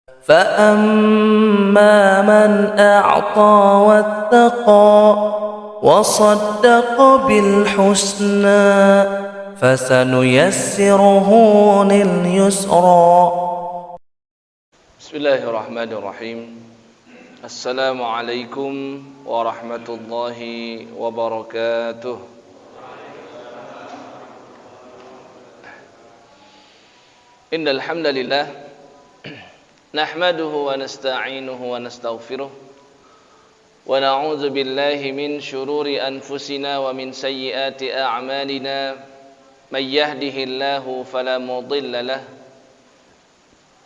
فأما من أعطى واتقى وصدق بالحسنى فسنيسره لليسرى. بسم الله الرحمن الرحيم. السلام عليكم ورحمة الله وبركاته. إن الحمد لله نحمده ونستعينه ونستغفره ونعوذ بالله من شرور أنفسنا ومن سيئات أعمالنا. من يهده الله فلا مضل له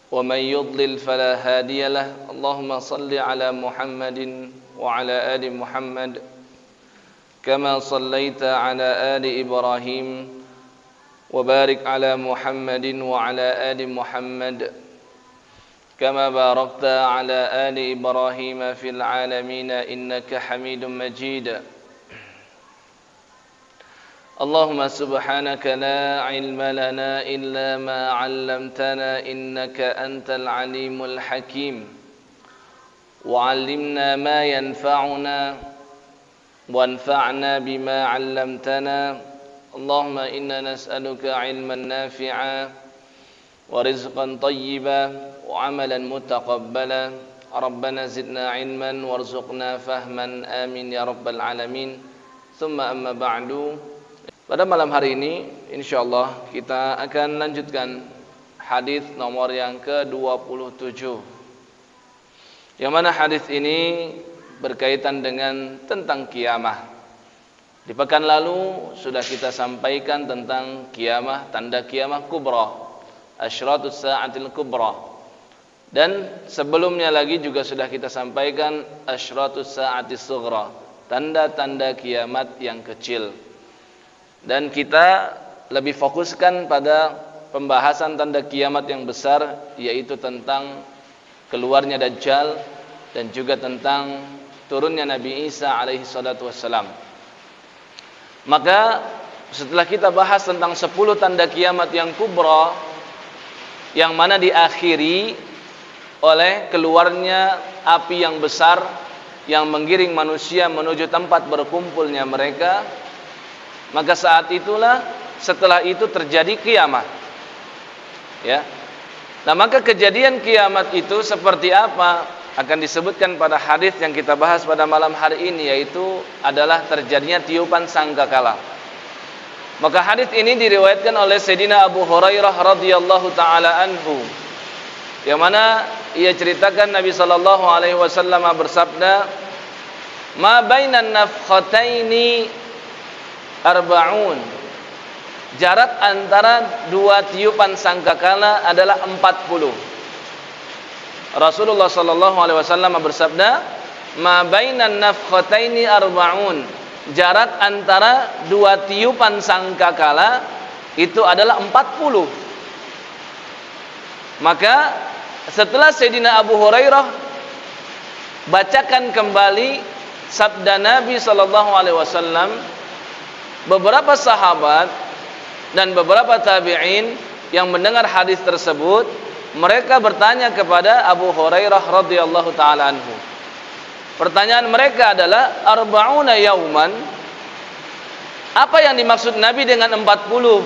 ومن يضلل فلا هادي له. اللهم صل على محمد وعلى آل محمد كما صليت على آل إبراهيم وبارك على محمد وعلى آل محمد كما باركت على آل إبراهيم في العالمين إنك حميد مجيد. اللهم سبحانك لا علم لنا إلا ما علمتنا إنك أنت العليم الحكيم. وعلمنا ما ينفعنا وانفعنا بما علمتنا. اللهم إنا نسألك علما نافعا ورزقا طيبا وعملا متقبلا. ربنا زدنا علما وارزقنا فهما آمين ya rabbal alamin. Thumma amma ba'du. Pada malam hari ini insyaallah kita akan lanjutkan hadis nomor yang ke-27, yang mana hadis ini berkaitan dengan tentang kiamah. Di pekan lalu sudah kita sampaikan tentang kiamah, tanda kiamah kubra, asyratus sa'atil kubra. Dan sebelumnya lagi juga sudah kita sampaikan asyratus sa'atis sughra, tanda-tanda kiamat yang kecil. Dan kita lebih fokuskan pada pembahasan tanda kiamat yang besar, yaitu tentang keluarnya Dajjal dan juga tentang turunnya Nabi Isa alaihi salatu wassalam. Maka setelah kita bahas tentang 10 tanda kiamat yang kubra, yang mana diakhiri oleh keluarnya api yang besar yang menggiring manusia menuju tempat berkumpulnya mereka, maka saat itulah, setelah itu terjadi kiamat. Ya. Nah, maka kejadian kiamat itu seperti apa akan disebutkan pada hadis yang kita bahas pada malam hari ini, yaitu adalah terjadinya tiupan sangkakala. Maka hadis ini diriwayatkan oleh Sayyidina Abu Hurairah radhiyallahu taala anhu, yang mana ia ceritakan Nabi sallallahu alaihi wasallam bersabda, "Ma bainan nafkhataini arba'un." Jarak antara dua tiupan sangkakala adalah 40. Rasulullah sallallahu alaihi wasallam bersabda, "Ma bainan nafkhataini arba'un." Jarak antara dua tiupan sangkakala itu adalah 40. Maka setelah Sayyidina Abu Hurairah bacakan kembali sabda Nabi sallallahu alaihi wasallam, beberapa sahabat dan beberapa tabi'in yang mendengar hadis tersebut, mereka bertanya kepada Abu Hurairah radhiyallahu taala anhu. Pertanyaan mereka adalah, arba'una yauman, apa yang dimaksud Nabi dengan 40?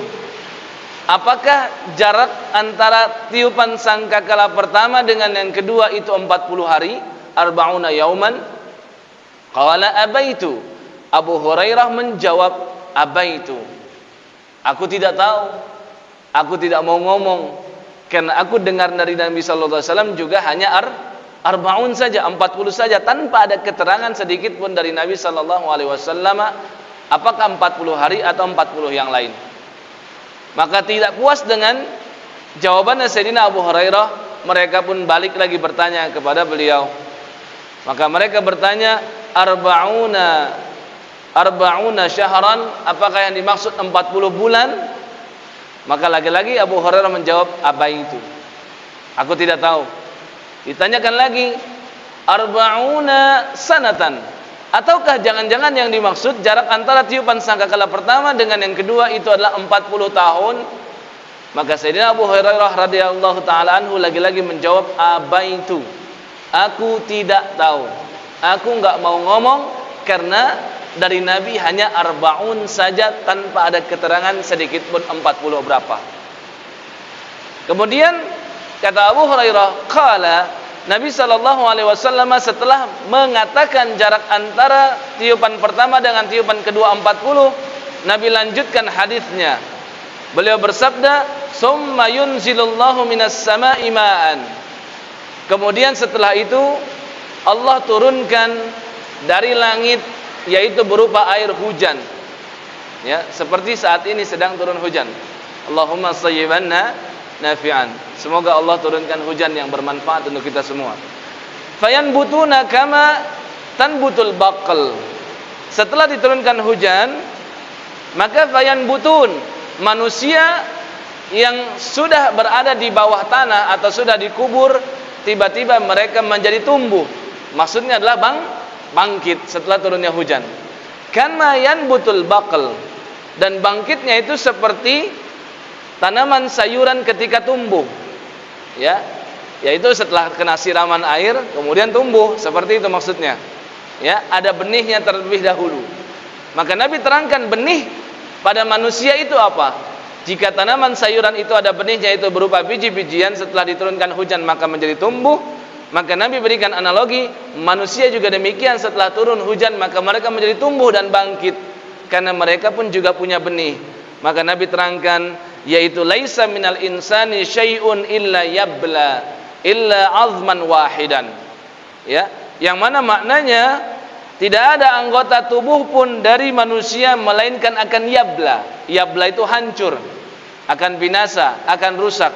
Apakah jarak antara tiupan sangkakala pertama dengan yang kedua itu 40 hari? Arba'una yauman? Qala abaitu. Abu Hurairah menjawab, abaitu. Aku tidak tahu. Aku tidak mau ngomong. Karena aku dengar dari Nabi sallallahu alaihi wasallam juga hanya arba'un saja, 40 saja, tanpa ada keterangan sedikit pun dari Nabi sallallahu alaihi wasallam apakah 40 hari atau 40 yang lain. Maka tidak puas dengan jawaban Sayyidina Abu Hurairah, mereka pun balik lagi bertanya kepada beliau. Maka mereka bertanya, arba'una syahran, apakah yang dimaksud 40 bulan? Maka lagi-lagi Abu Hurairah menjawab, abaitu. Aku tidak tahu. Ditanyakan lagi, arba'una sanatan, ataukah jangan-jangan yang dimaksud jarak antara tiupan sangkakala pertama dengan yang kedua itu adalah 40 tahun? Maka Sayyidina Abu Hurairah radhiyallahu taala anhu lagi-lagi menjawab, abaitu, aku tidak tahu, aku enggak mau ngomong, karena dari Nabi hanya arba'un saja tanpa ada keterangan sedikit pun 40 berapa. Kemudian kata Abu Hurairah, qala, Nabi SAW setelah mengatakan jarak antara tiupan pertama dengan tiupan kedua 40, Nabi lanjutkan hadisnya. Beliau bersabda, summa yunzilullahu minas sama'i ma'an. Kemudian setelah itu Allah turunkan dari langit, yaitu berupa air hujan. Ya, seperti saat ini sedang turun hujan. Allahumma sayyibanna nafi'an. Semoga Allah turunkan hujan yang bermanfaat untuk kita semua. Fayanbutuna kama tanbutul baqal. Setelah diturunkan hujan, maka fayanbutun, manusia yang sudah berada di bawah tanah atau sudah dikubur, tiba-tiba mereka menjadi tumbuh. Maksudnya adalah bangkit setelah turunnya hujan. Kama yanbutul baqal, dan bangkitnya itu seperti tanaman sayuran ketika tumbuh. Ya, yaitu setelah kena siraman air kemudian tumbuh, seperti itu maksudnya. Ya, ada benihnya terlebih dahulu. Maka Nabi terangkan benih pada manusia itu apa? Jika tanaman sayuran itu ada benihnya, itu berupa biji-bijian, setelah diturunkan hujan maka menjadi tumbuh. Maka Nabi berikan analogi, manusia juga demikian, setelah turun hujan maka mereka menjadi tumbuh dan bangkit, karena mereka pun juga punya benih. Maka Nabi terangkan, yaitu laisa minal insani syai'un illa yabla illa azman wahidan. Ya, yang mana maknanya tidak ada anggota tubuh pun dari manusia melainkan akan yabla. Yabla itu hancur, akan binasa, akan rusak.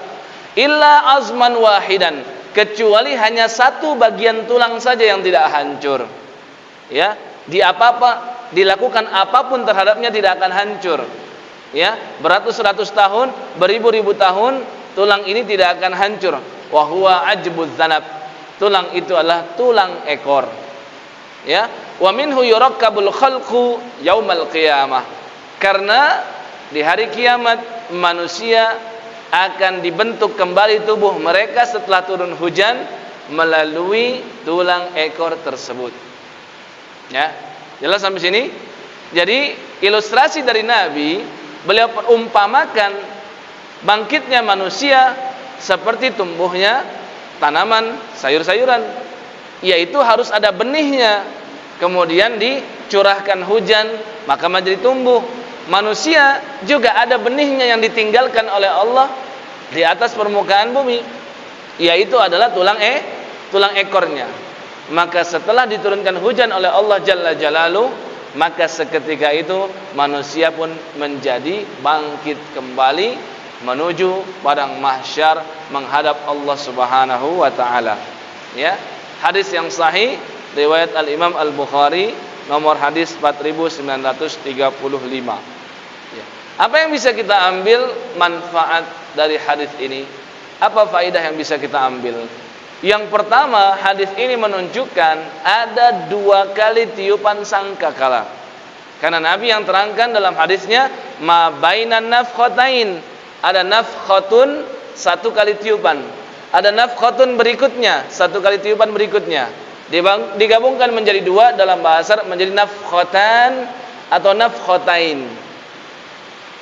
Illa azman wahidan, kecuali hanya satu bagian tulang saja yang tidak hancur. Ya, dilakukan apapun terhadapnya tidak akan hancur. Ya, beratus-ratus tahun, beribu-ribu tahun, tulang ini tidak akan hancur. Wa huwa ajbuz zanab. Tulang itu adalah tulang ekor. Ya, wa minhu yurakkabul khalqu yaumal qiyamah. Karena di hari kiamat manusia akan dibentuk kembali tubuh mereka setelah turun hujan melalui tulang ekor tersebut. Ya, jelas sampai sini? Jadi ilustrasi dari Nabi, beliau perumpamakan bangkitnya manusia seperti tumbuhnya tanaman sayur-sayuran, yaitu harus ada benihnya, kemudian dicurahkan hujan maka menjadi tumbuh. Manusia juga ada benihnya yang ditinggalkan oleh Allah di atas permukaan bumi, yaitu adalah tulang ekornya. Maka setelah diturunkan hujan oleh Allah Jalla Jalaluh, maka seketika itu manusia pun menjadi bangkit kembali menuju padang mahsyar menghadap Allah Subhanahu wa taala. Ya, hadis yang sahih riwayat Al-Imam Al-Bukhari, nomor hadis 4935. Ya. Apa yang bisa kita ambil manfaat dari hadis ini? Apa faedah yang bisa kita ambil? Yang pertama, hadis ini menunjukkan ada 2 kali tiupan sangkakala. Karena Nabi yang terangkan dalam hadisnya, ma bainan nafkhatain, ada nafkhatun 1 kali tiupan, ada nafkhatun berikutnya 1 kali tiupan berikutnya, digabungkan menjadi 2 dalam bahasa Arab menjadi nafkhatan atau nafkhatain.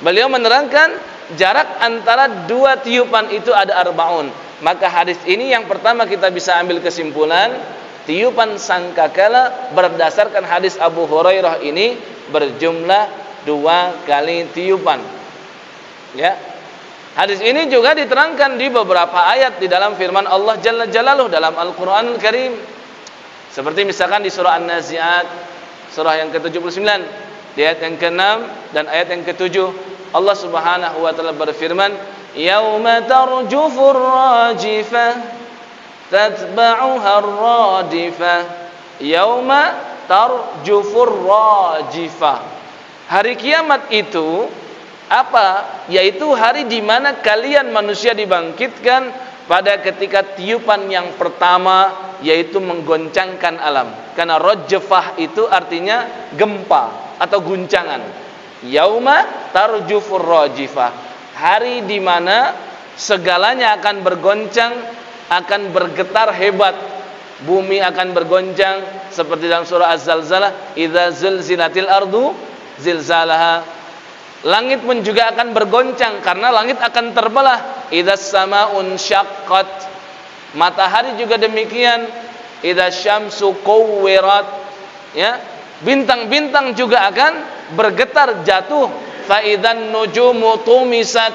Beliau menerangkan jarak antara 2 tiupan itu ada arba'un. Maka hadis ini yang pertama kita bisa ambil kesimpulan, tiupan sangkakala berdasarkan hadis Abu Hurairah ini berjumlah 2 kali tiupan. Ya. Hadis ini juga diterangkan di beberapa ayat di dalam firman Allah Jalla Jalaluh dalam Al-Qur'anul Karim. Seperti misalkan di surah An-Nazi'at, surah yang ke-79, di ayat yang ke-6 dan ayat yang ke-7, Allah Subhanahu wa taala berfirman, "Yauma tarjufur rajifah tatba'uha ar-radifah." Yauma tarjufur rajifah. Hari kiamat itu apa? Yaitu hari di mana kalian manusia dibangkitkan pada ketika tiupan yang pertama, yaitu menggoncangkan alam. Karena rajfah itu artinya gempa atau guncangan. Yauma tarjufur rajifah. hari di mana segalanya akan bergoncang, akan bergetar hebat. Bumi akan bergoncang seperti dalam surah Az-Zalzalah, idza zulzilatil ardu zilzalaha. Langit pun juga akan bergoncang karena langit akan terbelah, idza samaun syaqqat. Matahari juga demikian, idza syamsu kuwirat. Ya, bintang-bintang juga akan bergetar jatuh, fa idzan nujumu tumisat.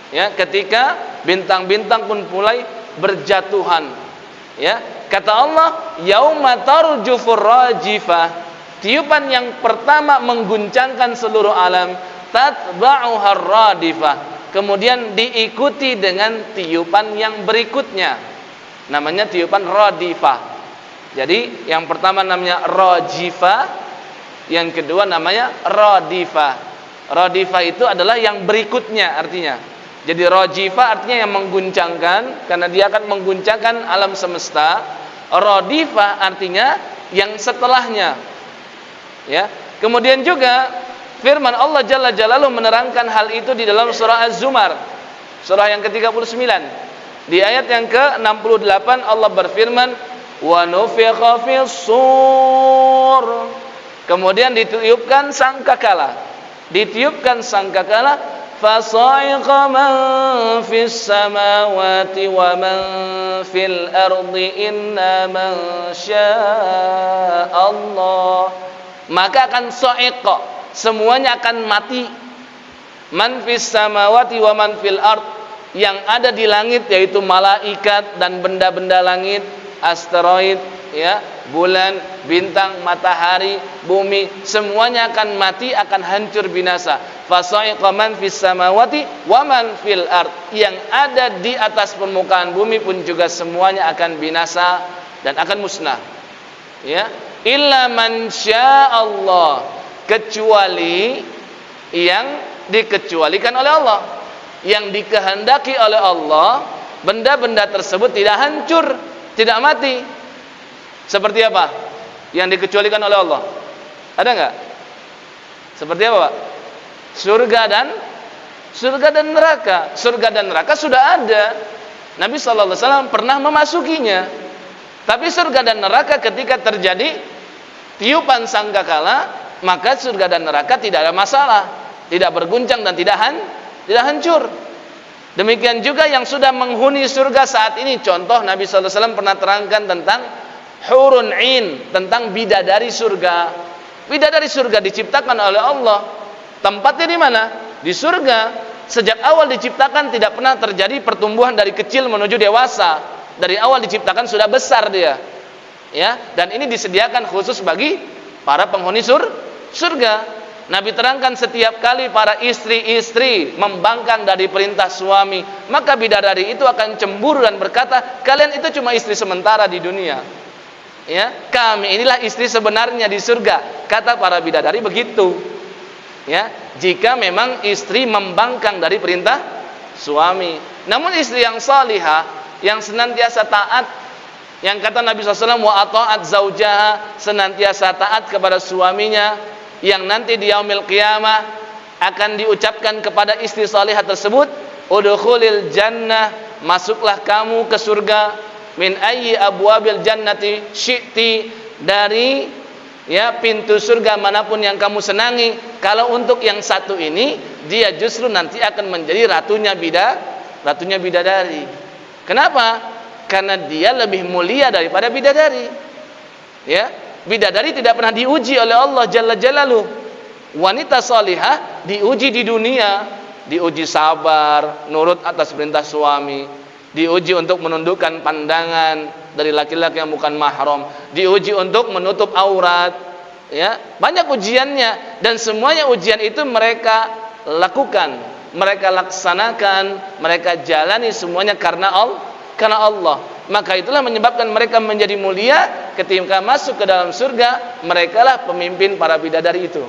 Ya, ketika bintang-bintang pun mulai berjatuhan. Ya, kata Allah, yauma tarjufur rajifah, tiupan yang pertama mengguncangkan seluruh alam, tatba'uhar radifah, kemudian diikuti dengan tiupan yang berikutnya, namanya tiupan radifah. Jadi yang pertama namanya rajifah, yang kedua namanya radifah. Radifah itu adalah yang berikutnya artinya. Jadi rajifah artinya yang mengguncangkan, karena dia akan mengguncangkan alam semesta. Radifah artinya yang setelahnya. Ya. Kemudian juga firman Allah Jalla Jalaluhu menerangkan hal itu di dalam surah Az-Zumar, surah yang ke-39. Di ayat yang ke-68 Allah berfirman, "Wa nufikha fis-sur." Kemudian ditiupkan sangkakala. Ditiupkan sangkakala, fasa'iqa man fis samawati wa man fil ardi inna man sya'allah. Maka akan sa'iqa, semuanya akan mati. Man fis samawati wa man fil ard, yang ada di langit yaitu malaikat dan benda-benda langit, asteroid, ya, bulan, bintang, matahari, bumi, semuanya akan mati, akan hancur binasa. Fasa'iqa man fis samawati wa man fil ard, yang ada di atas permukaan bumi pun juga semuanya akan binasa dan akan musnah. Ya, illa man sya'allah, kecuali yang dikecualikan oleh Allah, yang dikehendaki oleh Allah, benda-benda tersebut tidak hancur, tidak mati. Seperti apa yang dikecualikan oleh Allah? Ada enggak? Seperti apa, Pak? Surga dan neraka. Surga dan neraka sudah ada. Nabi sallallahu alaihi wasallam pernah memasukinya. Tapi surga dan neraka ketika terjadi tiupan sangkakala, maka surga dan neraka tidak ada masalah, tidak berguncang dan tidak hancur. Demikian juga yang sudah menghuni surga saat ini. Contoh, Nabi sallallahu alaihi wasallam pernah terangkan tentang hurun ain, tentang bidadari surga. Bidadari surga diciptakan oleh Allah. Tempatnya di mana? Di surga. Sejak awal diciptakan tidak pernah terjadi pertumbuhan dari kecil menuju dewasa. Dari awal diciptakan sudah besar dia. Ya, dan ini disediakan khusus bagi para penghuni surga. Nabi terangkan setiap kali para istri-istri membangkang dari perintah suami, maka bidadari itu akan cemburu dan berkata, kalian itu cuma istri sementara di dunia. Ya, kami inilah istri sebenarnya di surga. Kata para bidadari begitu. Ya, jika memang istri membangkang dari perintah suami. Namun istri yang salihah, yang senantiasa taat, yang kata Nabi SAW, wa ata'at zaujaha, senantiasa taat kepada suaminya, yang nanti di yaumil qiyamah akan diucapkan kepada istri salihah tersebut, udkhulil jannah, masuklah kamu ke surga, min ayyi abwabil jannati syi'ti, dari ya pintu surga manapun yang kamu senangi. Kalau untuk yang satu ini, dia justru nanti akan menjadi ratunya bidadari. Kenapa? Karena dia lebih mulia daripada bidadari. Ya, bidadari tidak pernah diuji oleh Allah Jalla Jalaluhu. Wanita salihah diuji di dunia, diuji sabar, nurut atas perintah suami, diuji untuk menundukkan pandangan dari laki-laki yang bukan mahram, diuji untuk menutup aurat. Ya, banyak ujiannya, dan semuanya ujian itu mereka lakukan, mereka laksanakan, mereka jalani semuanya karena Allah. Maka itulah menyebabkan mereka menjadi mulia. Ketika masuk ke dalam surga, merekalah pemimpin para bidadari itu.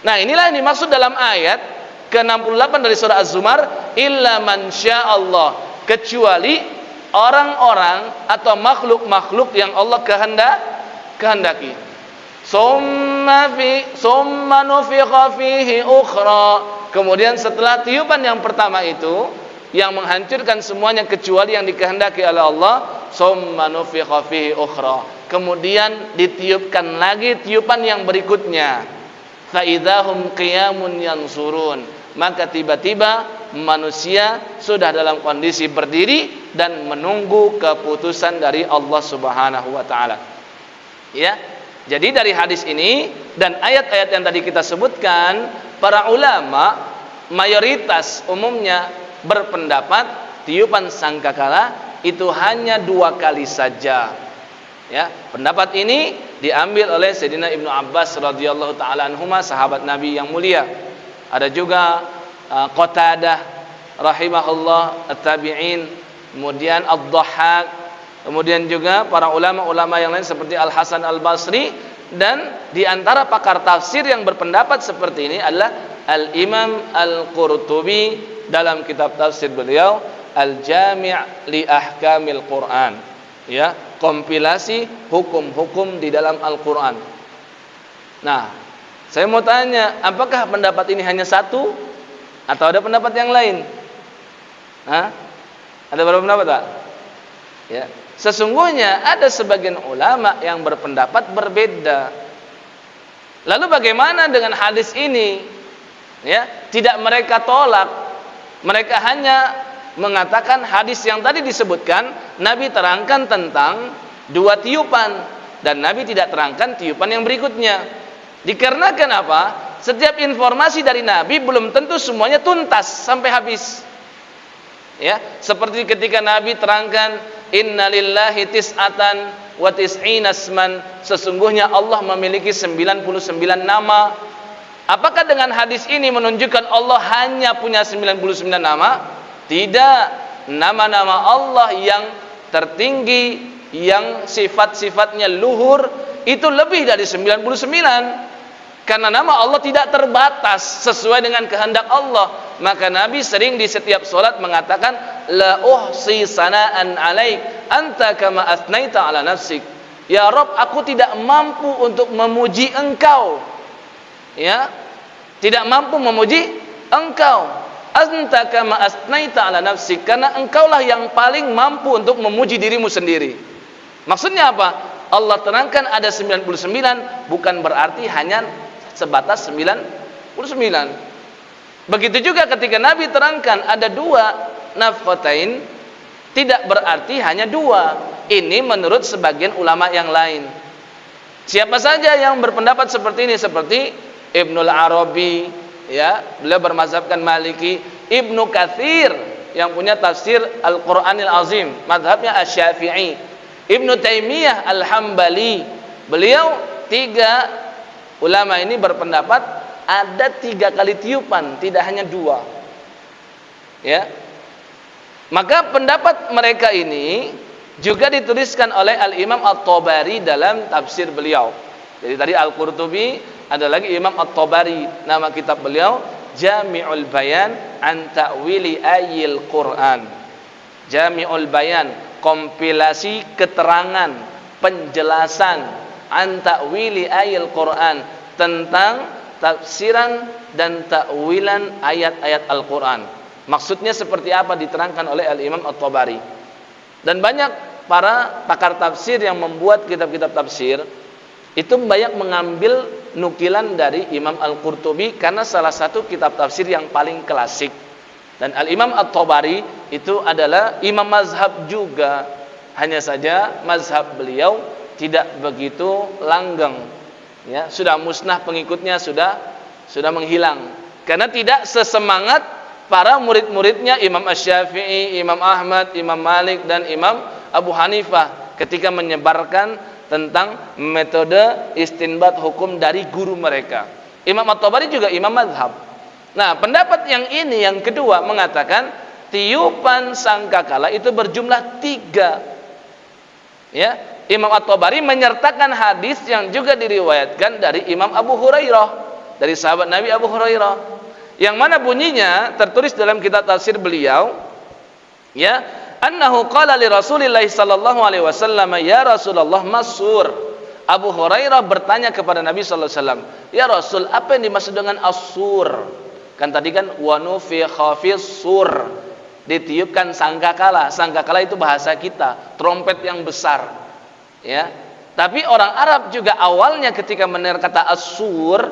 Nah, inilah yang dimaksud dalam ayat ke-68 dari surah Az-Zumar, illa man sya'allah, kecuali orang-orang atau makhluk-makhluk yang Allah kehendaki. Summa nufikha fihi ukhra, Kemudian setelah tiupan yang pertama itu yang menghancurkan semuanya kecuali yang dikehendaki oleh Allah, summa nufikha fihi ukhra. Kemudian ditiupkan lagi tiupan yang berikutnya. Fa idzahum qiyamun yansurun. Maka tiba-tiba manusia sudah dalam kondisi berdiri dan menunggu keputusan dari Allah Subhanahu wa taala. Ya. Jadi dari hadis ini dan ayat-ayat yang tadi kita sebutkan, para ulama mayoritas umumnya berpendapat tiupan sangkakala itu hanya 2 kali saja. Ya, pendapat ini diambil oleh Sayyidina Ibnu Abbas radhiyallahu taala anhuma, sahabat Nabi yang mulia. Ada juga Qatadah rahimahullah at-tabi'in, kemudian Ad-Dhahhak, kemudian juga para ulama-ulama yang lain seperti Al-Hasan Al-Basri, dan di antara pakar tafsir yang berpendapat seperti ini adalah Al-Imam Al-Qurtubi dalam kitab tafsir beliau Al-Jami' li Ahkamil Quran, ya, kompilasi hukum-hukum di dalam Al-Quran. Nah, saya mau tanya, apakah pendapat ini hanya satu atau ada pendapat yang lain? Hah? Ada berapa pendapat, Pak? Ya, sesungguhnya ada sebagian ulama yang berpendapat berbeda. Lalu bagaimana dengan hadis ini? Ya, tidak mereka tolak. Mereka hanya mengatakan hadis yang tadi disebutkan, Nabi terangkan tentang 2 tiupan dan Nabi tidak terangkan tiupan yang berikutnya. Dikarenakan apa? Setiap informasi dari Nabi belum tentu semuanya tuntas sampai habis. Ya, seperti ketika Nabi terangkan innalillahi tis'atan wa tis'ina asman, sesungguhnya Allah memiliki 99 nama. Apakah dengan hadis ini menunjukkan Allah hanya punya 99 nama? Tidak. Nama-nama Allah yang tertinggi, yang sifat-sifatnya luhur, itu lebih dari 99. Karena nama Allah tidak terbatas sesuai dengan kehendak Allah. Maka Nabi sering di setiap solat mengatakan, la uhsi sana'an alaik anta kama asnaita ala nafsik. Ya Rabb, aku tidak mampu untuk memuji engkau. Ya, tidak mampu memuji engkau. Anta kama asnaita ala nafsik, karena engkaulah yang paling mampu untuk memuji dirimu sendiri. Maksudnya apa? Allah terangkan ada 99, bukan berarti hanya sebatas 99. Begitu juga ketika Nabi terangkan ada 2 nafqatain, tidak berarti hanya 2. Ini menurut sebagian ulama yang lain. Siapa saja yang berpendapat seperti ini? Seperti Ibnul Arabi, ya, beliau bermazhabkan Maliki. Ibnu Katsir yang punya tafsir Al-Qur'anil Azim, mazhabnya Asy-Syafi'i. Ibnu Taimiyah Al-Hambali, beliau 3 ulama ini berpendapat ada 3 kali tiupan, tidak hanya 2. Ya. Maka pendapat mereka ini juga dituliskan oleh Al-Imam At-Tabari dalam tafsir beliau. Jadi tadi Al-Qurtubi, ada lagi Imam At-Tabari, nama kitab beliau Jami'ul Bayan an Ta'wili Ayil Quran. Jami'ul Bayan, kompilasi keterangan, penjelasan an ta'wili ayil Quran, tentang tafsiran dan ta'wilan ayat-ayat Al-Quran. Maksudnya seperti apa diterangkan oleh Al-Imam At-Tabari. Dan banyak para pakar tafsir yang membuat kitab-kitab tafsir itu banyak mengambil nukilan dari Imam Al-Qurtubi, karena salah satu kitab tafsir yang paling klasik. Dan Al-Imam At-Tabari itu adalah imam mazhab juga, hanya saja mazhab beliau tidak begitu langgeng, ya, sudah musnah, pengikutnya sudah menghilang, karena tidak sesemangat para murid-muridnya Imam Asy-Syafi'i, Imam Ahmad, Imam Malik, dan Imam Abu Hanifah ketika menyebarkan tentang metode istinbat hukum dari guru mereka. Imam At-Tabari juga imam mazhab. Nah, pendapat yang ini yang kedua mengatakan tiupan sangkakala itu berjumlah 3. Ya, Imam At-Tabari menyertakan hadis yang juga diriwayatkan dari Imam Abu Hurairah, dari sahabat Nabi Abu Hurairah, yang mana bunyinya tertulis dalam kitab tafsir beliau, ya, annahu qala li Rasulillah sallallahu alaihi wasallam, ya Rasulullah masur. Abu Hurairah bertanya kepada Nabi sallallahu alaihi wasallam, ya Rasul, apa yang dimaksud dengan as-sur? Kan tadi kan wa nufikha fis sur, ditiupkan sangkakala. Sangkakala itu bahasa kita, trompet yang besar. Ya. Tapi orang Arab juga awalnya ketika mendengar kata as-sur,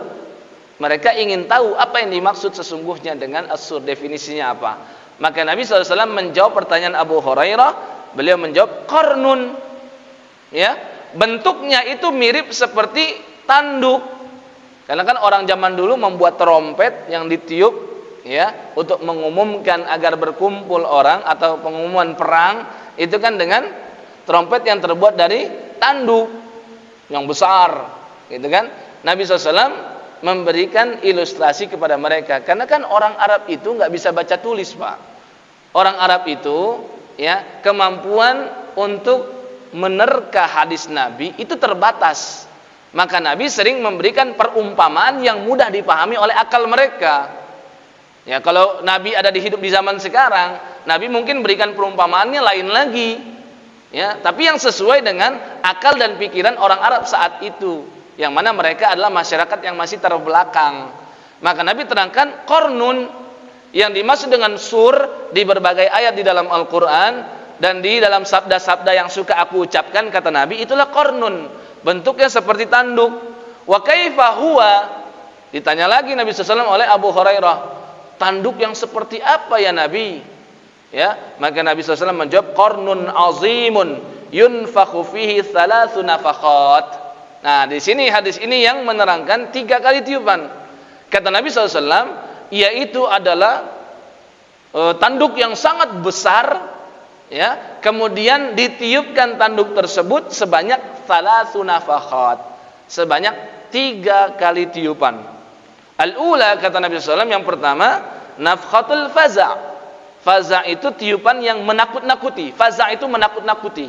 mereka ingin tahu apa yang dimaksud sesungguhnya dengan as-sur, definisinya apa. Maka Nabi SAW menjawab pertanyaan Abu Hurairah, beliau menjawab qarnun. Ya, bentuknya itu mirip seperti tanduk. Karena kan orang zaman dulu membuat trompet yang ditiup, ya, untuk mengumumkan agar berkumpul orang atau pengumuman perang, itu kan dengan trompet yang terbuat dari tanduk yang besar, gitu kan. Nabi SAW memberikan ilustrasi kepada mereka, karena kan orang Arab itu nggak bisa baca tulis, Pak. Orang Arab itu, ya, kemampuan untuk menerka hadis Nabi itu terbatas. Maka Nabi sering memberikan perumpamaan yang mudah dipahami oleh akal mereka. Ya, kalau Nabi ada hidup di zaman sekarang, Nabi mungkin berikan perumpamaannya lain lagi. Ya, tapi yang sesuai dengan akal dan pikiran orang Arab saat itu, yang mana mereka adalah masyarakat yang masih terbelakang. Maka Nabi terangkan qarnun, yang dimaksud dengan sur di berbagai ayat di dalam Al-Quran dan di dalam sabda-sabda yang suka aku ucapkan, kata Nabi, itulah qarnun, bentuknya seperti tanduk. Wa kaifa huwa, ditanya lagi Nabi SAW oleh Abu Hurairah, tanduk yang seperti apa ya Nabi? Ya, maka Nabi SAW menjawab qarnun azimun yunfakhu fihi thalathu nafakhat. Nah, di sini hadis ini yang menerangkan 3 kali tiupan. Kata Nabi SAW, yaitu adalah tanduk yang sangat besar, ya. Kemudian ditiupkan tanduk tersebut sebanyak thalathu nafakhat, sebanyak 3 kali tiupan. Al-ula, kata Nabi SAW, yang pertama nafkhatul faza'. Faza' itu tiupan yang menakut-nakuti. Faza' itu menakut-nakuti.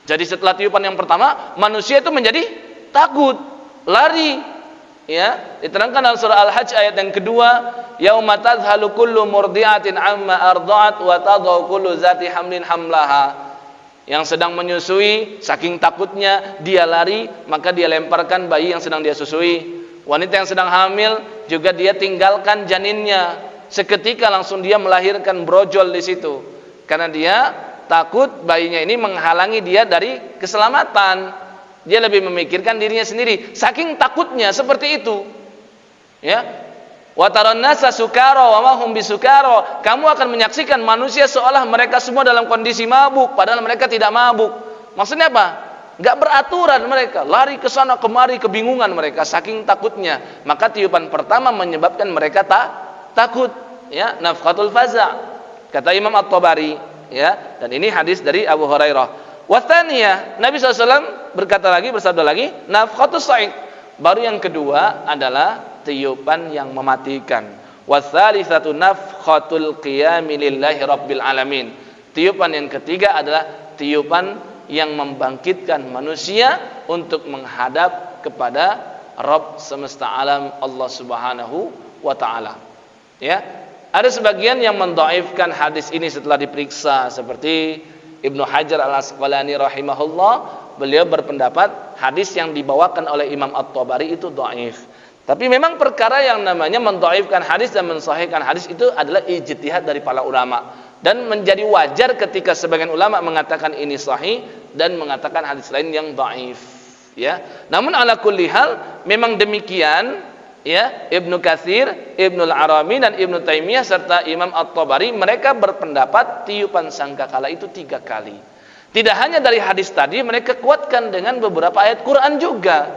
Jadi setelah tiupan yang pertama, manusia itu menjadi takut, lari. Ya, diterangkan dalam surah Al-Hajj ayat yang kedua, yauma tadhalu kullu murdi'atin amma arda'at wa tadau kullu zati hamlin hamlaha. Yang sedang menyusui, saking takutnya dia lari, maka dia lemparkan bayi yang sedang dia susui. Wanita yang sedang hamil juga dia tinggalkan janinnya. Seketika langsung dia melahirkan brojol di situ, karena dia takut bayinya ini menghalangi dia dari keselamatan. Dia lebih memikirkan dirinya sendiri, saking takutnya seperti itu. Ya, wa taran nasa sukara wa ma hum bisukara. Kamu akan menyaksikan manusia seolah mereka semua dalam kondisi mabuk, padahal mereka tidak mabuk. Maksudnya apa? Gak beraturan mereka, lari ke sana kemari, kebingungan mereka saking takutnya. Maka tiupan pertama menyebabkan mereka takut, ya, nafkhatul faza', kata Imam At-Tabari, ya, dan ini hadis dari Abu Hurairah. Wathaniyah, Nabi SAW bersabda lagi, nafkhatus sa'id. Baru yang kedua adalah tiupan yang mematikan. Wathalitsatu nafkhatul qiyami lillahi rabbil alamin. Tiupan yang ketiga adalah tiupan yang membangkitkan manusia untuk menghadap kepada Rabb semesta alam, Allah Subhanahu wa taala. Ya, ada sebagian yang mendhaifkan hadis ini setelah diperiksa, seperti Ibnu Hajar Al-Asqalani rahimahullah. Beliau berpendapat hadis yang dibawakan oleh Imam At-Tabari itu dhaif. Tapi memang perkara yang namanya mendhaifkan hadis dan mensahihkan hadis itu adalah ijtihad dari para ulama, dan menjadi wajar ketika sebagian ulama mengatakan ini sahih dan mengatakan hadis lain yang dhaif. Ya, namun ala kulli hal memang demikian. Ya, Ibnu Katsir, Ibnu Al-Arabi dan Ibnu Taimiyah serta Imam At-Tabari mereka berpendapat tiupan sangkakala itu 3 kali. Tidak hanya dari hadis tadi, mereka kuatkan dengan beberapa ayat Quran juga.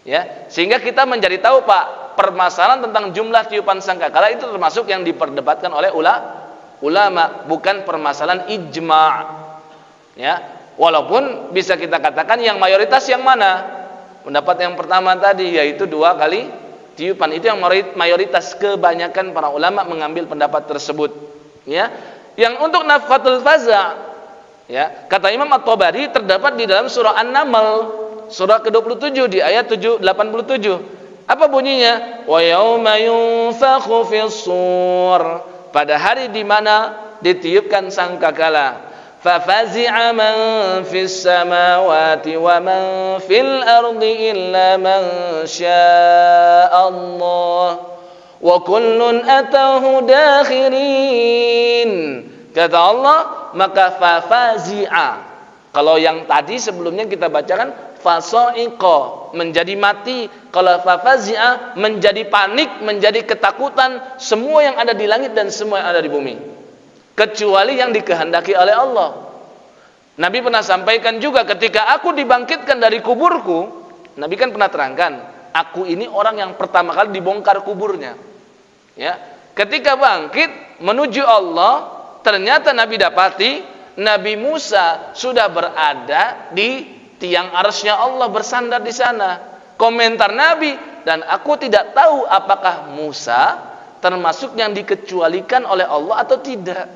Ya, sehingga kita menjadi tahu, Pak, permasalahan tentang jumlah tiupan sangkakala itu termasuk yang diperdebatkan oleh ulama, bukan permasalahan ijma'. Ya, walaupun bisa kita katakan yang mayoritas yang mana? Pendapat yang pertama tadi, yaitu 2 kali tiupan. Itu yang mayoritas, kebanyakan para ulama mengambil pendapat tersebut. Ya, yang untuk nafkhatul faza', ya, kata Imam At-Tabari terdapat di dalam surah An-Naml, surah ke-27 di ayat 87. Apa bunyinya? Wa yauma yunfakhu fis-sur, pada hari di mana ditiupkan sangkakala. Fafazi'a man fis samawati wa man fil ardi illa man syaa Allah wa kullun atahu dakhirin. Kata Allah, maka fafazi'a. Kalau yang tadi sebelumnya kita bacakan fasa'iqa, menjadi mati. Kalau fafazi'a, menjadi panik, menjadi ketakutan semua yang ada di langit dan semua yang ada di bumi, kecuali yang dikehendaki oleh Allah. Nabi pernah sampaikan juga, ketika aku dibangkitkan dari kuburku, Nabi kan pernah terangkan, aku ini orang yang pertama kali dibongkar kuburnya. Ya, ketika bangkit menuju Allah, ternyata Nabi dapati Nabi Musa sudah berada di tiang arsy-Nya Allah, bersandar di sana. Komentar Nabi, dan aku tidak tahu apakah Musa termasuk yang dikecualikan oleh Allah atau tidak.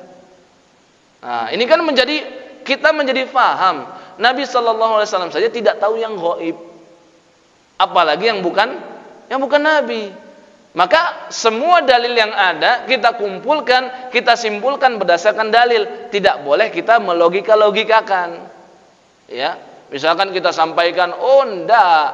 Nah, ini kan kita menjadi faham, Nabi SAW saja tidak tahu yang gaib, apalagi yang bukan Nabi. Maka semua dalil yang ada kita kumpulkan, kita simpulkan berdasarkan dalil. Tidak boleh kita melogika-logikakan. Ya, misalkan kita sampaikan, oh enggak,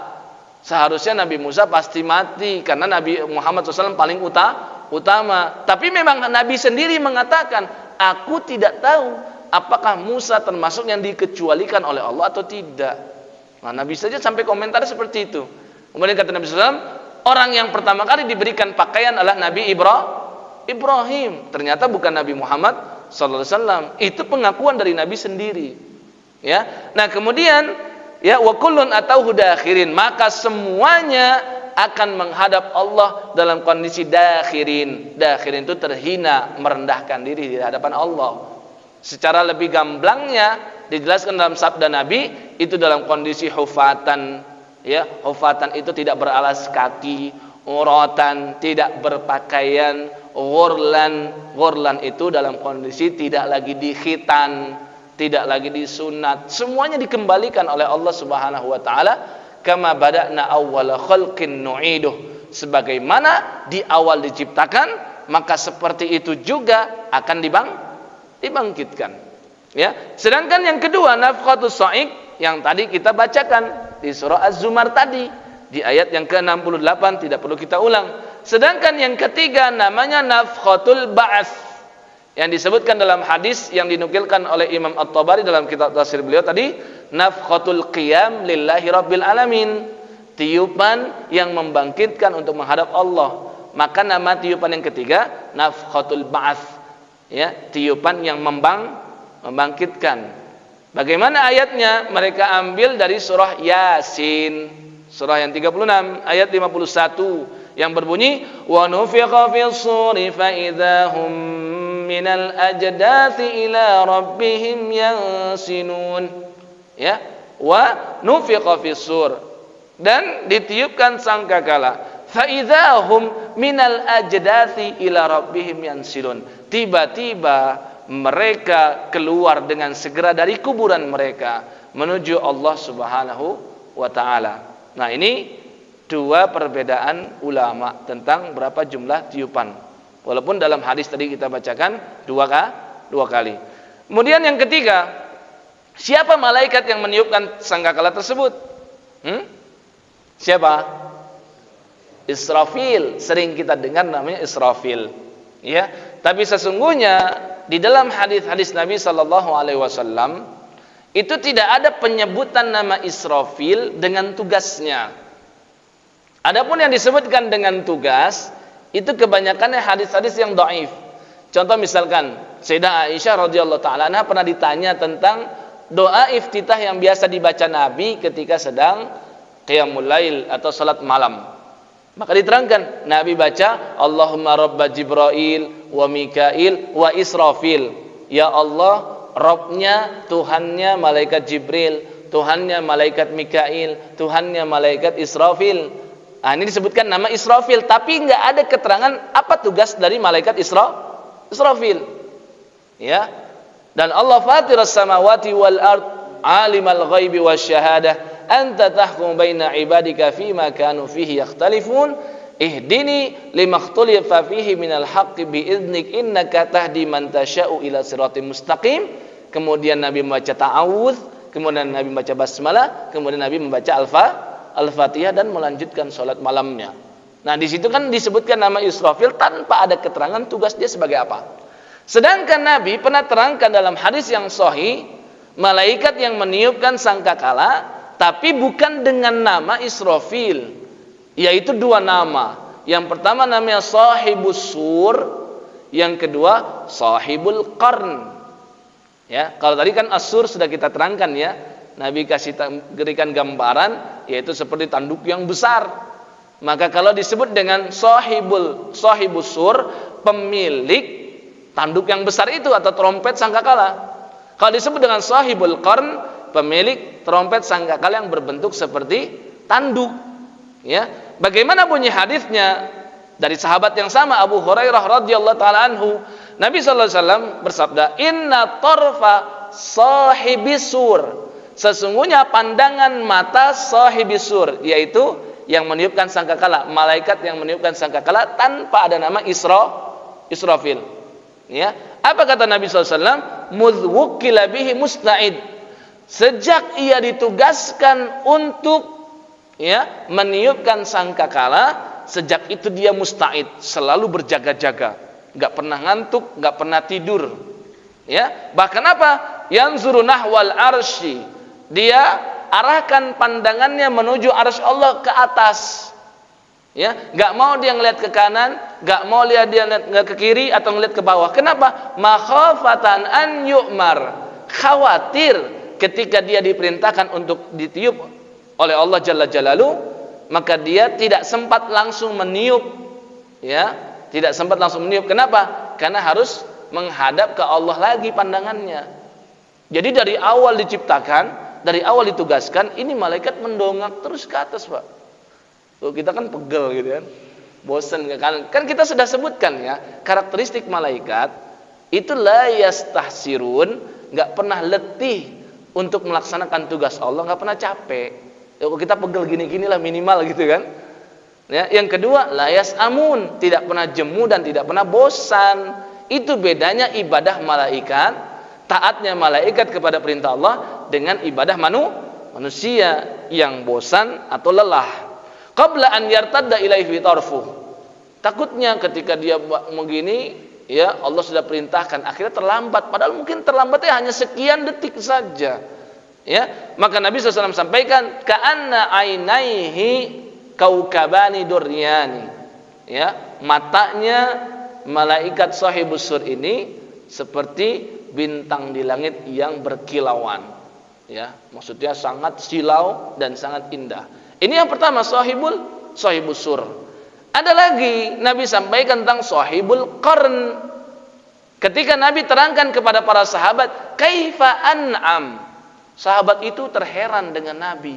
seharusnya Nabi Musa pasti mati karena Nabi Muhammad SAW paling utama. Tapi memang Nabi sendiri mengatakan, aku tidak tahu apakah Musa termasuk yang dikecualikan oleh Allah atau tidak. Nah, Nabi saja sampai komentar seperti itu. Kemudian kata Nabi SAW, orang yang pertama kali diberikan pakaian adalah Nabi Ibrahim. Ternyata bukan Nabi Muhammad SAW. Itu pengakuan dari Nabi sendiri. Ya. Nah, kemudian ya, wa kullun atauhu dakhirin, maka semuanya akan menghadap Allah dalam kondisi dakhirin. Dakhirin itu terhina, merendahkan diri di hadapan Allah. Secara lebih gamblangnya dijelaskan dalam sabda Nabi, itu dalam kondisi hufatan. Ya, hufatan itu tidak beralas kaki, uratan tidak berpakaian, ghurlan itu dalam kondisi tidak lagi dikhitan, tidak lagi disunat. Semuanya dikembalikan oleh Allah Subhanahu wa taala, kama bada'na awwala khalqin nu'iduh. Sebagaimana di awal diciptakan, maka seperti itu juga akan dibangkitkan. Ya, sedangkan yang kedua nafkhatus sha'iq yang tadi kita bacakan di surah Az-Zumar tadi di ayat yang ke-68, tidak perlu kita ulang. Sedangkan yang ketiga namanya nafkhatul ba'ats, yang disebutkan dalam hadis yang dinukilkan oleh Imam At-Tabari dalam kitab tafsir beliau tadi, nafkhatul qiyam lillahi rabbil alamin, tiupan yang membangkitkan untuk menghadap Allah. Maka nama tiupan yang ketiga nafkhatul ba'ats, ya, tiupan yang membangkitkan. Bagaimana ayatnya? Mereka ambil dari surah Yasin, surah yang 36 ayat 51 yang berbunyi, wa nufiqa fis suri fa idzahum minal ajdathi ila rabbihim yansinun. Ya, wa nufiqa fis sur, dan ditiupkan sangkakala, fa idzahum minal ajdathi ila rabbihim yansilun. Tiba-tiba mereka keluar dengan segera dari kuburan mereka menuju Allah Subhanahu wa taala. Nah, ini dua perbedaan ulama tentang berapa jumlah tiupan. Walaupun dalam hadis tadi kita bacakan dua kali. Kemudian yang ketiga, siapa malaikat yang meniupkan sangkakala tersebut? Siapa? Israfil. Sering kita dengar namanya Israfil. Ya, tapi sesungguhnya di dalam hadis-hadis Nabi sallallahu alaihi wasallam itu tidak ada penyebutan nama Israfil dengan tugasnya. Adapun yang disebutkan dengan tugas itu kebanyakannya hadis-hadis yang dhaif. Contoh misalkan Sayyidah Aisyah radhiyallahu taala anha pernah ditanya tentang doa iftitah yang biasa dibaca Nabi ketika sedang qiyamul lail atau salat malam. Maka diterangkan, Nabi baca Allahumma rabba Jibril wa Mikail wa Israfil. Ya Allah, Rabbnya, Tuhannya malaikat Jibril, Tuhannya malaikat Mikail, Tuhannya malaikat Israfil. Nah, ini disebutkan nama Israfil, tapi enggak ada keterangan apa tugas dari malaikat Israfil. Ya. Dan Allah fatiras samawati wal ard, alimal ghaibi wasyahadah, anta tahkum baina ibadika fima kanu fihi yakhtalifun, ihdini limakhtalifa fihi minal haqqi biiznik innaka tahdi man tasha'u ila siratim mustaqim. Kemudian Nabi membaca ta'awudz, kemudian Nabi membaca basmalah, kemudian Nabi membaca Al-Fatihah dan melanjutkan salat malamnya. Nah, di situ kan disebutkan nama Israfil tanpa ada keterangan tugas dia sebagai apa. Sedangkan Nabi pernah terangkan dalam hadis yang sahih, malaikat yang meniupkan sangkakala, tapi bukan dengan nama Israfil, yaitu dua nama. Yang pertama namanya Sahibus Sur, yang kedua Sahibul Qarn. Ya, kalau tadi kan As-Sur sudah kita terangkan ya. Nabi berikan gambaran yaitu seperti tanduk yang besar. Maka kalau disebut dengan Sahibus Sur, pemilik tanduk yang besar itu atau trompet sangkakala. Kalau disebut dengan Sahibul Qarn, pemilik trompet sangkakala yang berbentuk seperti tanduk. Ya, bagaimana bunyi hadisnya dari sahabat yang sama Abu Hurairah radhiyallahu taala anhu, Nabi sallallahu alaihi wasallam bersabda, "Inna tarfa sahibisur." Sesungguhnya pandangan mata sahibisur, yaitu yang meniupkan sangkakala, malaikat yang meniupkan sangkakala tanpa ada nama Israfil. Ya, apa kata Nabi sallallahu alaihi wasallam? "Mudz bihi musta'id." Sejak ia ditugaskan untuk meniupkan sangkakala, sejak itu dia musta'id, selalu berjaga-jaga, enggak pernah ngantuk, enggak pernah tidur. Ya, bahkan apa? Yanzuru nahwal arsy. Dia arahkan pandangannya menuju arsy Allah ke atas. Ya, enggak mau dia ngelihat ke kanan, enggak mau dia ngelihat ke kiri atau ngelihat ke bawah. Kenapa? Makhafatan an yu'mar. Khawatir ketika dia diperintahkan untuk ditiup oleh Allah Jalla Jalaluhu, maka dia tidak sempat langsung meniup. Ya, tidak sempat langsung meniup. Kenapa? Karena harus menghadap ke Allah lagi pandangannya. Jadi dari awal diciptakan, dari awal ditugaskan, ini malaikat mendongak terus ke atas, Pak. Tuh, kita kan pegel gitu kan, bosan kan kita sudah sebutkan ya, karakteristik malaikat itu la yastahsirun, nggak pernah letih untuk melaksanakan tugas Allah, nggak pernah capek. Ya, kita pegel gini-gini lah minimal gitu kan. Ya, yang kedua la yasamun, tidak pernah jemu dan tidak pernah bosan. Itu bedanya ibadah malaikat, taatnya malaikat kepada perintah Allah dengan ibadah manusia yang bosan atau lelah. Qabla an yartadda ilaihi tarfuh. Takutnya ketika dia begini, ya Allah sudah perintahkan, akhirnya terlambat. Padahal mungkin terlambatnya hanya sekian detik saja. Ya, maka Nabi SAW sampaikan, ka'anna ainaihi kaukabani duryani. Ya, matanya malaikat Sahibus Sur ini seperti bintang di langit yang berkilauan. Ya, maksudnya sangat silau dan sangat indah. Ini yang pertama Sahibus Sur. Ada lagi Nabi sampaikan tentang Sahibul Qarn. Ketika Nabi terangkan kepada para sahabat, kaifa an'am. Sahabat itu terheran dengan Nabi.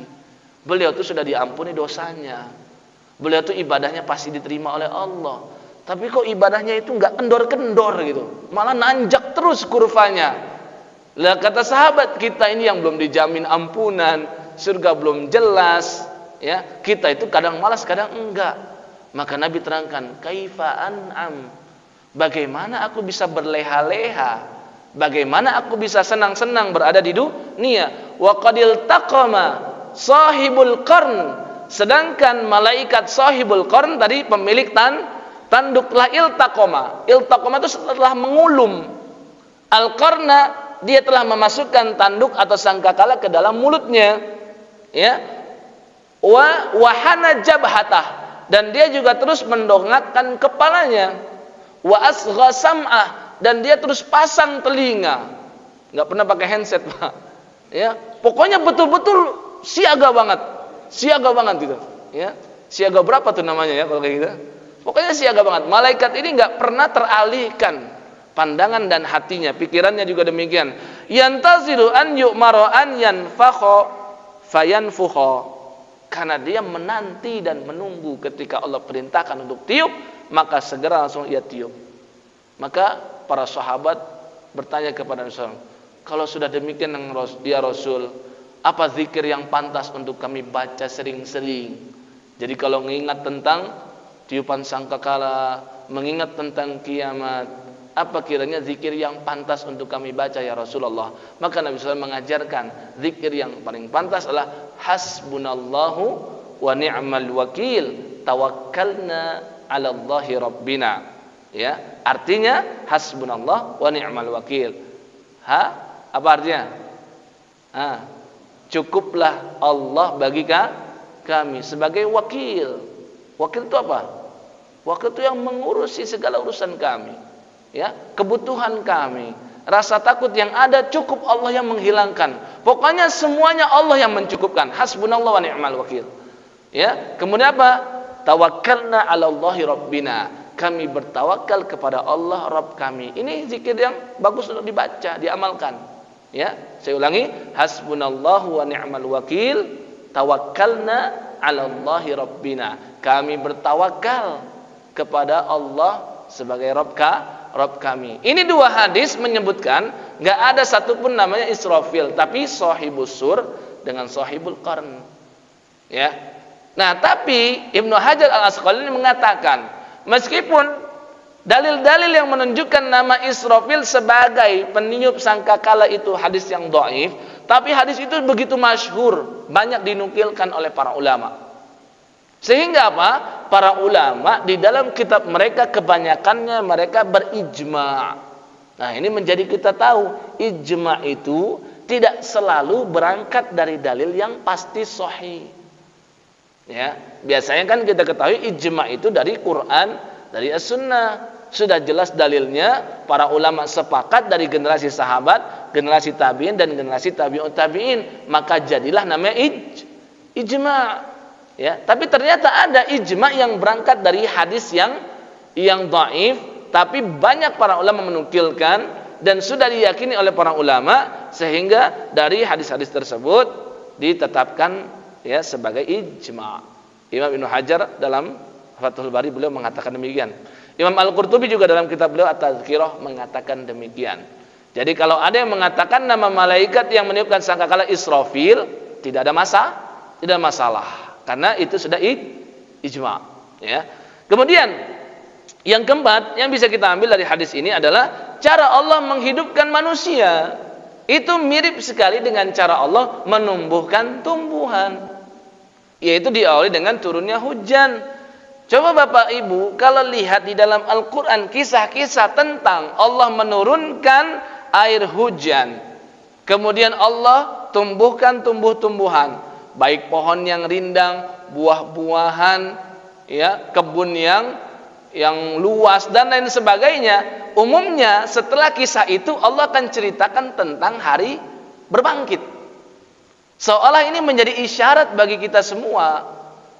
Beliau itu sudah diampuni dosanya. Beliau itu ibadahnya pasti diterima oleh Allah. Tapi kok ibadahnya itu enggak kendor-kendor gitu. Malah nanjak terus kurvanya. Lah kata sahabat, kita ini yang belum dijamin ampunan, surga belum jelas, ya. Kita itu kadang malas, kadang enggak. Maka Nabi terangkan, kaifa an'am. Bagaimana aku bisa berleha-leha? Bagaimana aku bisa senang-senang berada di dunia? Wa qadil taqama sahibul qarn. Sedangkan malaikat Sahibul Qarn tadi pemilik tanduk telah iltaqama. Iltaqama itu setelah mengulum. Al-qarna, dia telah memasukkan tanduk atau sangkakala ke dalam mulutnya. Ya. Wa wahana jabhatah, dan dia juga terus mendongakkan kepalanya. Wa asgha sam'ah, dan dia terus pasang telinga. Enggak pernah pakai handset, Pak. Ya, pokoknya betul-betul siaga banget. Siaga banget gitu. Ya. Siaga berapa tuh namanya ya kalau kayak gitu? Pokoknya siaga banget. Malaikat ini enggak pernah teralihkan pandangan dan hatinya, pikirannya juga demikian. Yantaziru an yu'mara an yanfakha fayanfukha. Karena dia menanti dan menunggu ketika Allah perintahkan untuk tiup, maka segera langsung ia tiup. Maka para sahabat bertanya kepada Rasul, kalau sudah demikian ya Rasul, apa zikir yang pantas untuk kami baca sering-sering? Jadi kalau mengingat tentang tiupan sangkakala, mengingat tentang kiamat, apa kiranya zikir yang pantas untuk kami baca ya Rasulullah? Maka Nabi SAW mengajarkan zikir yang paling pantas adalah hasbunallahu wa ni'mal wakil. tawakkalna 'ala Allahi rabbina. Ya, artinya hasbunallah wa ni'mal wakil. Apa artinya? Cukuplah Allah bagi kami sebagai wakil. Wakil itu apa? Wakil itu yang mengurusi segala urusan kami. Ya, kebutuhan kami. Rasa takut yang ada cukup Allah yang menghilangkan. Pokoknya semuanya Allah yang mencukupkan. Hasbunallah wa ni'mal wakil. Ya, kemudian apa? Tawakkalna 'ala Allahi rabbina. Kami bertawakal kepada Allah Rabb kami. Ini zikir yang bagus untuk dibaca, diamalkan. Ya, saya ulangi, hasbunallahu wa ni'mal wakil, tawakkalna 'ala Allahi rabbina. Kami bertawakal kepada Allah sebagai Rabb kami. Ini dua hadis menyebutkan enggak ada satupun namanya Israfil, tapi sahibus sur dengan sahibul qarn. Ya. Nah, tapi Ibnu Hajar Al-Asqalani mengatakan, meskipun dalil-dalil yang menunjukkan nama Israfil sebagai peniup sangkakala itu hadis yang dhaif, tapi hadis itu begitu masyhur, banyak dinukilkan oleh para ulama. Sehingga apa? Para ulama di dalam kitab mereka kebanyakannya mereka berijma'. Nah, ini menjadi kita tahu ijma' itu tidak selalu berangkat dari dalil yang pasti sahih. Ya, biasanya kan kita ketahui ijma' itu dari Quran, dari As-Sunnah. Sudah jelas dalilnya, para ulama sepakat dari generasi sahabat, generasi tabi'in dan generasi tabi'ut tabi'in, maka jadilah namanya ijma'. Ya, tapi ternyata ada ijma' yang berangkat dari hadis yang dhaif, tapi banyak para ulama menukilkan dan sudah diyakini oleh para ulama, sehingga dari hadis-hadis tersebut ditetapkan ya sebagai ijma'. Imam Ibnu Hajar dalam Fathul Bari beliau mengatakan demikian. Imam Al-Qurtubi juga dalam kitab beliau At-Tazkirah mengatakan demikian. Jadi kalau ada yang mengatakan nama malaikat yang meniupkan sangkakala Israfil, tidak ada masalah. Karena itu sudah ijma', ya. Kemudian yang keempat yang bisa kita ambil dari hadis ini adalah cara Allah menghidupkan manusia. Itu mirip sekali dengan cara Allah menumbuhkan tumbuhan, yaitu diawali dengan turunnya hujan. Coba Bapak Ibu kalau lihat di dalam Al-Quran kisah-kisah tentang Allah menurunkan air hujan, kemudian Allah tumbuhkan tumbuh-tumbuhan, baik pohon yang rindang, buah-buahan, ya, kebun yang luas dan lain sebagainya. Umumnya setelah kisah itu Allah akan ceritakan tentang hari berbangkit. Seolah ini menjadi isyarat bagi kita semua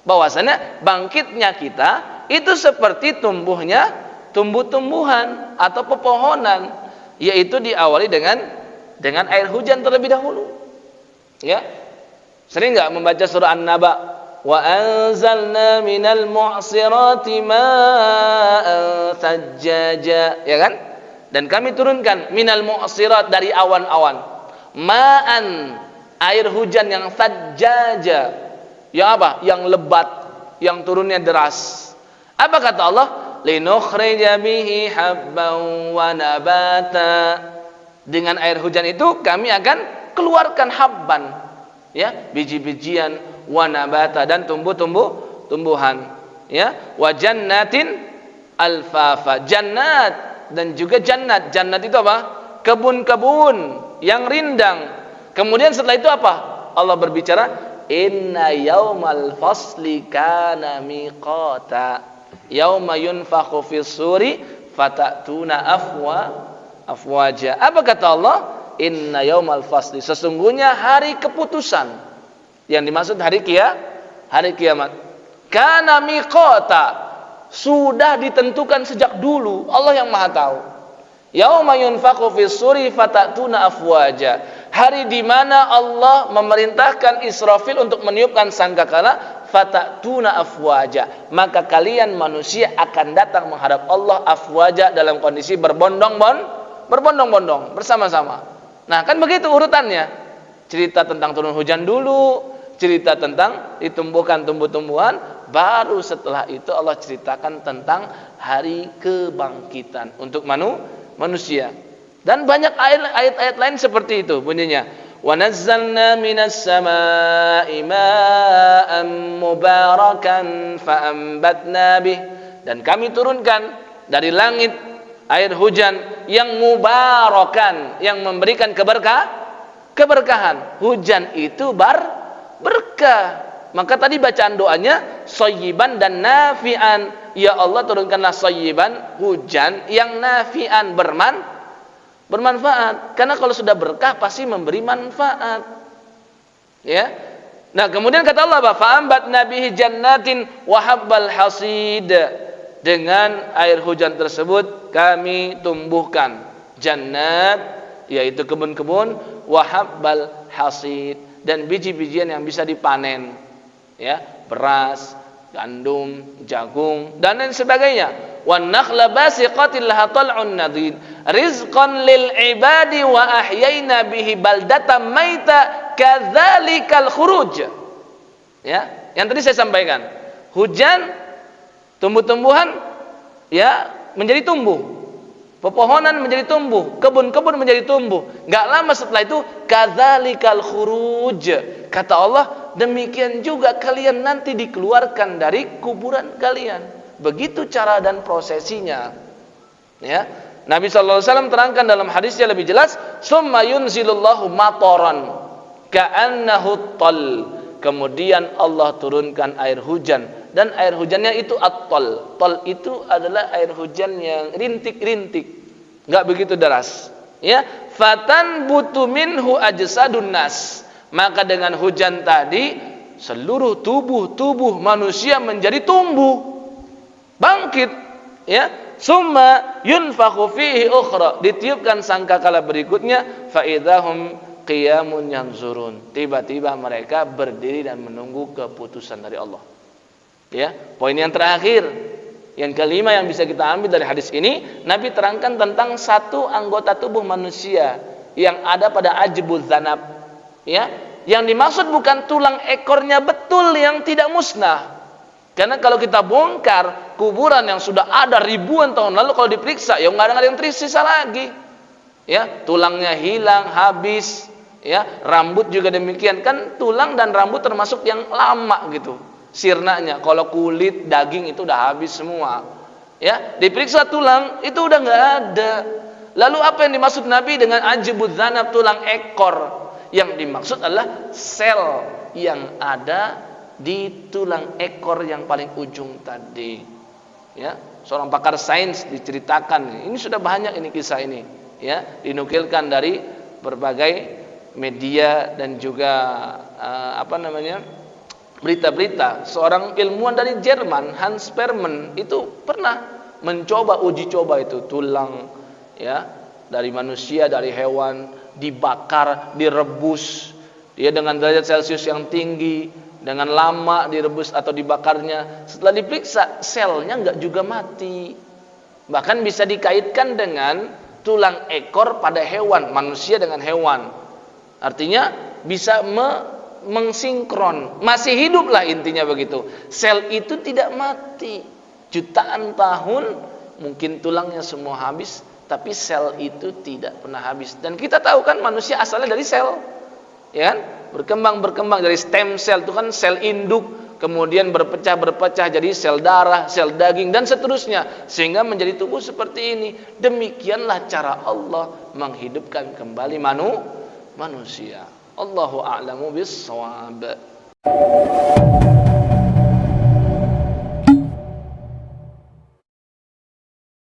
bahwasanya bangkitnya kita itu seperti tumbuhnya tumbuh-tumbuhan atau pepohonan, yaitu diawali dengan air hujan terlebih dahulu. Ya. Sering enggak membaca surah An-Naba? Wa anzalna minal mu'sirati ma'an thajjaja, ya kan? Dan kami turunkan minal mu'sirat dari awan-awan. Ma'an, air hujan yang thajjaja. Yang apa? Yang lebat, yang turunnya deras. Apa kata Allah? Linukhrija bihi habban wa nabata. Dengan air hujan itu kami akan keluarkan habban, ya, biji-bijian, wa nabata, dan tumbuhan, ya, wa jannatin alfafa, jannat dan juga jannat. Jannat itu apa? Kebun-kebun yang rindang. Kemudian setelah itu apa? Allah berbicara, inna yaumal fasli kana miqata yauma yunfakhu fis suri fatatuna afwaja. Apa kata Allah? Inna yaumal fasli, sesungguhnya hari keputusan. Yang dimaksud hari kiamat. Kana miqata, sudah ditentukan sejak dulu, Allah yang Maha tahu. Yauma yunfakhu fis suri fatatuna afwaja, hari di mana Allah memerintahkan Israfil untuk meniupkan sangkakala, fatatuna afwaja, maka kalian manusia akan datang menghadap Allah afwaja dalam kondisi berbondong-bondong bersama-sama. Nah, kan begitu urutannya. Cerita tentang turun hujan dulu, cerita tentang ditumbuhkan tumbuh-tumbuhan, baru setelah itu Allah ceritakan tentang hari kebangkitan untuk manusia. Dan banyak ayat-ayat lain seperti itu bunyinya. Wa nazzalna minas samaa'i ma'an mubarakan fa'ambatna bih. Dan kami turunkan dari langit air hujan yang mubarakan, yang memberikan keberkahan. Hujan itu berkah. Maka tadi bacaan doanya shayyiban dan nafi'an. Ya Allah, turunkanlah shayyiban, hujan yang nafi'an, bermanfaat. Karena kalau sudah berkah pasti memberi manfaat. Ya. Nah, kemudian kata Allah, fa'ambatna bihi jannatin wa habbal hasid. Dengan air hujan tersebut kami tumbuhkan jannat, yaitu kebun-kebun, wa habbal hasid, dan biji-bijian yang bisa dipanen. Ya, beras, gandum, jagung, dan lain sebagainya. Wan nakhla basiqatil laha tal'un nadid rizqan lil ibadi wa ahyayna bihi baldatan maita kadzalikal khuruj. Ya, yang tadi saya sampaikan. Hujan, tumbuh-tumbuhan ya menjadi tumbuh. Pepohonan menjadi tumbuh, kebun-kebun menjadi tumbuh. Enggak lama setelah itu kadzalikal khuruj. Kata Allah, demikian juga kalian nanti dikeluarkan dari kuburan kalian. Begitu cara dan prosesinya. Ya. Nabi sallallahu alaihi wasallam terangkan dalam hadisnya lebih jelas, summa yunzilullahu mataran ka'annahu tal. Kemudian Allah turunkan air hujan, dan air hujannya itu at-tal. Tal itu adalah air hujan yang rintik-rintik, enggak begitu deras. Ya, fatan butu minhu ajsadun nas. Maka dengan hujan tadi seluruh tubuh manusia menjadi tumbuh, bangkit. Ya, summa yunfakhu fihi ukhra, ditiupkan sangkakala berikutnya, fa idahum qiyamun yanzurun. Tiba-tiba mereka berdiri dan menunggu keputusan dari Allah. Ya, poin yang terakhir, yang kelima yang bisa kita ambil dari hadis ini, Nabi terangkan tentang satu anggota tubuh manusia yang ada pada ajbul zanab. Ya, yang dimaksud bukan tulang ekornya betul yang tidak musnah. Karena kalau kita bongkar kuburan yang sudah ada ribuan tahun lalu, kalau diperiksa ya nggak ada yang tersisa lagi. Ya, tulangnya hilang, habis. Ya, rambut juga demikian. Kan tulang dan rambut termasuk yang lama gitu sirnanya. Kalau kulit, daging itu udah habis semua. Ya, diperiksa tulang itu udah nggak ada. Lalu apa yang dimaksud Nabi dengan ajbul zanab, tulang ekor? Yang dimaksud adalah sel yang ada di tulang ekor yang paling ujung tadi. Ya, seorang pakar sains diceritakan. Ini sudah banyak ini kisah ini. Ya, dinukilkan dari berbagai media dan juga berita-berita. Seorang ilmuwan dari Jerman, Hans Sperman, itu pernah mencoba uji coba itu tulang ya dari manusia, dari hewan, dibakar, direbus, dia dengan derajat Celcius yang tinggi, dengan lama direbus atau dibakarnya. Setelah diperiksa, selnya enggak juga mati. Bahkan bisa dikaitkan dengan tulang ekor pada hewan, manusia dengan hewan. Artinya bisa mengsinkron, masih hidup lah intinya begitu. Sel itu tidak mati. Jutaan tahun mungkin tulangnya semua habis, tapi sel itu tidak pernah habis. Dan kita tahu kan manusia asalnya dari sel, ya kan? Berkembang dari stem cell, itu kan sel induk, kemudian berpecah jadi sel darah, sel daging, dan seterusnya, sehingga menjadi tubuh seperti ini. Demikianlah cara Allah menghidupkan kembali manusia. Allahu a'lamu bis-shawab.